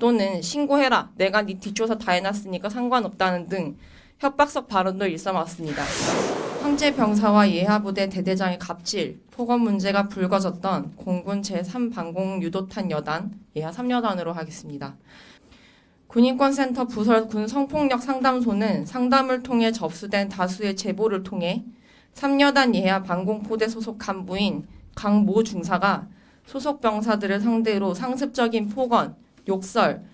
또는 신고해라. 내가 네 뒷조사 다 해놨으니까 상관없다는 등 협박성 발언도 일삼았습니다. 황제 병사와 예하부대 대대장의 갑질, 폭언 문제가 불거졌던 공군 제3방공 유도탄 여단, 예하 3여단으로 하겠습니다. 군인권센터 부설 군성폭력 상담소는 상담을 통해 접수된 다수의 제보를 통해 3여단 예하 방공포대 소속 간부인 강모 중사가 소속 병사들을 상대로 상습적인 폭언, 욕설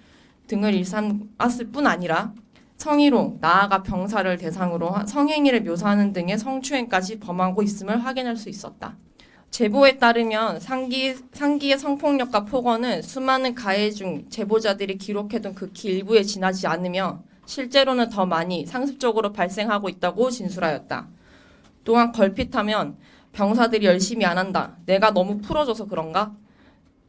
등을 일삼았을 뿐 아니라 성희롱, 나아가 병사를 대상으로 성행위를 묘사하는 등의 성추행까지 범하고 있음을 확인할 수 있었다. 제보에 따르면 상기의 성폭력과 폭언은 수많은 가해 중 제보자들이 기록해둔 극히 일부에 지나지 않으며 실제로는 더 많이 상습적으로 발생하고 있다고 진술하였다. 또한 걸핏하면 병사들이 열심히 안 한다. 내가 너무 풀어줘서 그런가?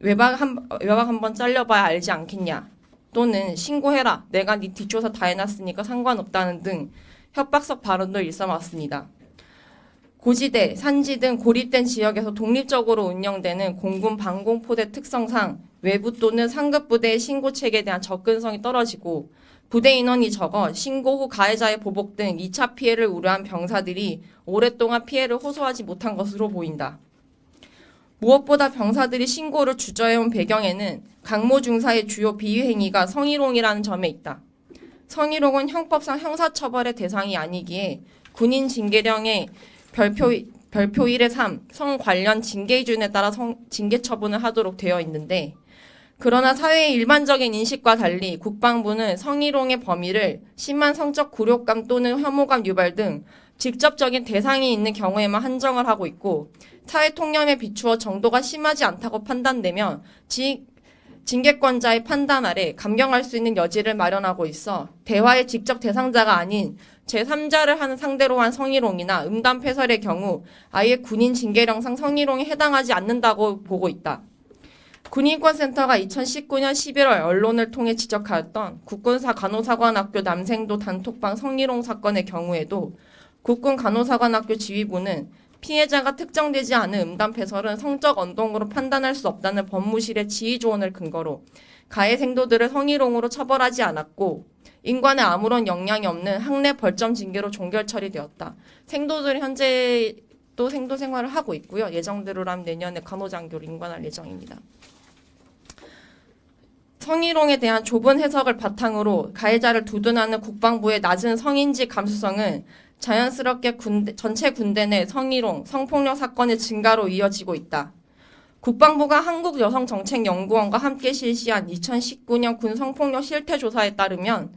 외박 한번 잘려봐야 알지 않겠냐? 또는 신고해라. 내가 네 뒷조사 다 해놨으니까 상관없다는 등 협박성 발언도 일삼았습니다. 고지대, 산지 등 고립된 지역에서 독립적으로 운영되는 공군 방공포대 특성상 외부 또는 상급 부대의 신고책에 대한 접근성이 떨어지고 부대 인원이 적어 신고 후 가해자의 보복 등 2차 피해를 우려한 병사들이 오랫동안 피해를 호소하지 못한 것으로 보인다. 무엇보다 병사들이 신고를 주저해온 배경에는 강모 중사의 주요 비위 행위가 성희롱이라는 점에 있다. 성희롱은 형법상 형사처벌의 대상이 아니기에 군인 징계령의 별표 1의 3 성 관련 징계 기준에 따라 징계 처분을 하도록 되어 있는데 그러나 사회의 일반적인 인식과 달리 국방부는 성희롱의 범위를 심한 성적 굴욕감 또는 혐오감 유발 등 직접적인 대상이 있는 경우에만 한정을 하고 있고 사회 통념에 비추어 정도가 심하지 않다고 판단되면 징계권자의 판단 아래 감경할 수 있는 여지를 마련하고 있어 대화의 직접 대상자가 아닌 제3자를 하는 상대로 한 성희롱이나 음담패설의 경우 아예 군인 징계령상 성희롱에 해당하지 않는다고 보고 있다. 군인권센터가 2019년 11월 언론을 통해 지적하였던 국군사 간호사관학교 남생도 단톡방 성희롱 사건의 경우에도 국군 간호사관학교 지휘부는 피해자가 특정되지 않은 음담패설은 성적 언동으로 판단할 수 없다는 법무실의 지휘조언을 근거로 가해 생도들을 성희롱으로 처벌하지 않았고 인권에 아무런 영향이 없는 학내 벌점 징계로 종결 처리되었다. 생도들이 현재 또 생도 생활을 하고 있고요. 예정대로라면 내년에 간호장교로 임관할 예정입니다. 성희롱에 대한 좁은 해석을 바탕으로 가해자를 두둔하는 국방부의 낮은 성인지 감수성은 자연스럽게 전체 군대 내 성희롱, 성폭력 사건의 증가로 이어지고 있다. 국방부가 한국여성정책연구원과 함께 실시한 2019년 군 성폭력 실태조사에 따르면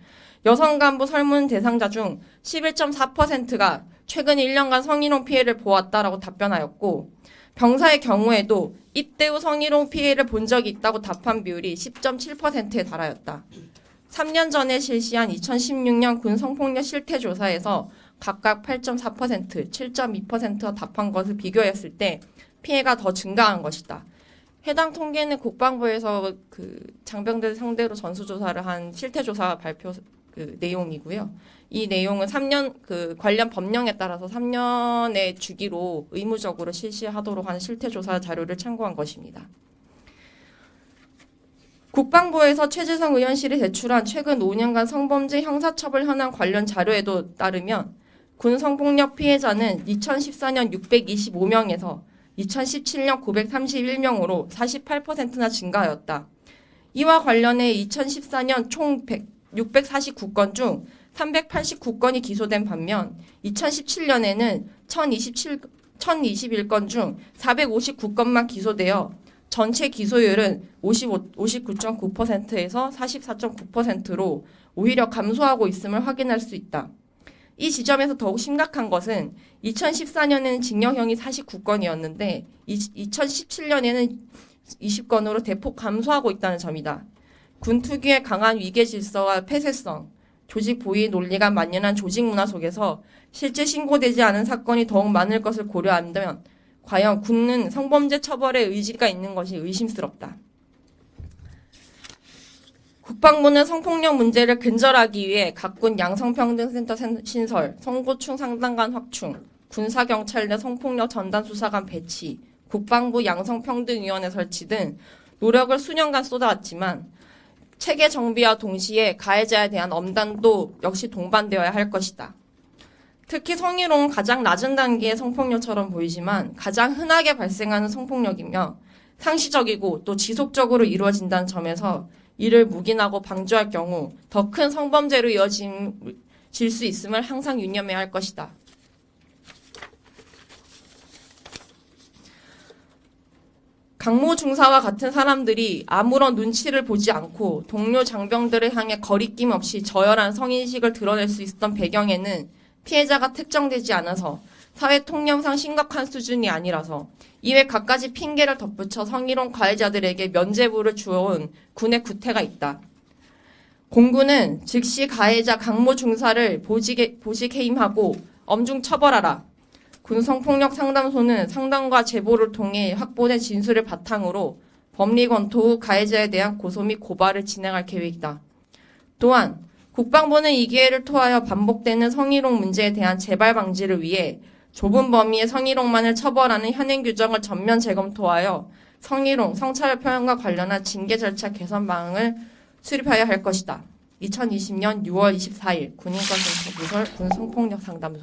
여성 간부 설문 대상자 중 11.4%가 최근 1년간 성희롱 피해를 보았다라고 답변하였고 병사의 경우에도 입대 후 성희롱 피해를 본 적이 있다고 답한 비율이 10.7%에 달하였다. 3년 전에 실시한 2016년 군 성폭력 실태조사에서 각각 8.4%, 7.2%가 답한 것을 비교했을 때 피해가 더 증가한 것이다. 해당 통계는 국방부에서 장병들 상대로 전수조사를 한 실태조사 발표 내용이고요. 이 내용은 3년 관련 법령에 따라서 3년의 주기로 의무적으로 실시하도록 하는 실태조사 자료를 참고한 것입니다. 국방부에서 최재성 의원실이 제출한 최근 5년간 성범죄 형사처벌 현황 관련 자료에도 따르면 군 성폭력 피해자는 2014년 625명에서 2017년 931명으로 48%나 증가하였다. 이와 관련해 2014년 총 649건 중 389건이 기소된 반면 2017년에는 1021건 중 459건만 기소되어 전체 기소율은 59.9%에서 44.9%로 오히려 감소하고 있음을 확인할 수 있다. 이 지점에서 더욱 심각한 것은 2014년에는 징역형이 49건이었는데 2017년에는 20건으로 대폭 감소하고 있다는 점이다. 군 특유의 강한 위계 질서와 폐쇄성, 조직 보위 논리가 만연한 조직 문화 속에서 실제 신고되지 않은 사건이 더욱 많을 것을 고려한다면 과연 군은 성범죄 처벌에 의지가 있는 것이 의심스럽다. 국방부는 성폭력 문제를 근절하기 위해 각군 양성평등센터 신설, 성고충 상담관 확충, 군사경찰 내 성폭력 전담수사관 배치, 국방부 양성평등위원회 설치 등 노력을 수년간 쏟아왔지만 체계 정비와 동시에 가해자에 대한 엄단도 역시 동반되어야 할 것이다. 특히 성희롱은 가장 낮은 단계의 성폭력처럼 보이지만 가장 흔하게 발생하는 성폭력이며 상시적이고 또 지속적으로 이루어진다는 점에서 이를 묵인하고 방조할 경우 더 큰 성범죄로 이어질 수 있음을 항상 유념해야 할 것이다. 강모 중사와 같은 사람들이 아무런 눈치를 보지 않고 동료 장병들을 향해 거리낌 없이 저열한 성인식을 드러낼 수 있었던 배경에는 피해자가 특정되지 않아서 사회 통념상 심각한 수준이 아니라서 이외 갖가지 핑계를 덧붙여 성희롱 가해자들에게 면죄부를 주어온 군의 구태가 있다. 공군은 즉시 가해자 강모 중사를 보직 해임하고 엄중 처벌하라. 군 성폭력 상담소는 상담과 제보를 통해 확보된 진술을 바탕으로 법리 검토 후 가해자에 대한 고소 및 고발을 진행할 계획이다. 또한 국방부는 이 기회를 통하여 반복되는 성희롱 문제에 대한 재발 방지를 위해 좁은 범위의 성희롱만을 처벌하는 현행 규정을 전면 재검토하여 성희롱, 성차별 표현과 관련한 징계 절차 개선 방안을 수립하여야 할 것이다. 2020년 6월 24일 군인권센터 부설 군성폭력 상담소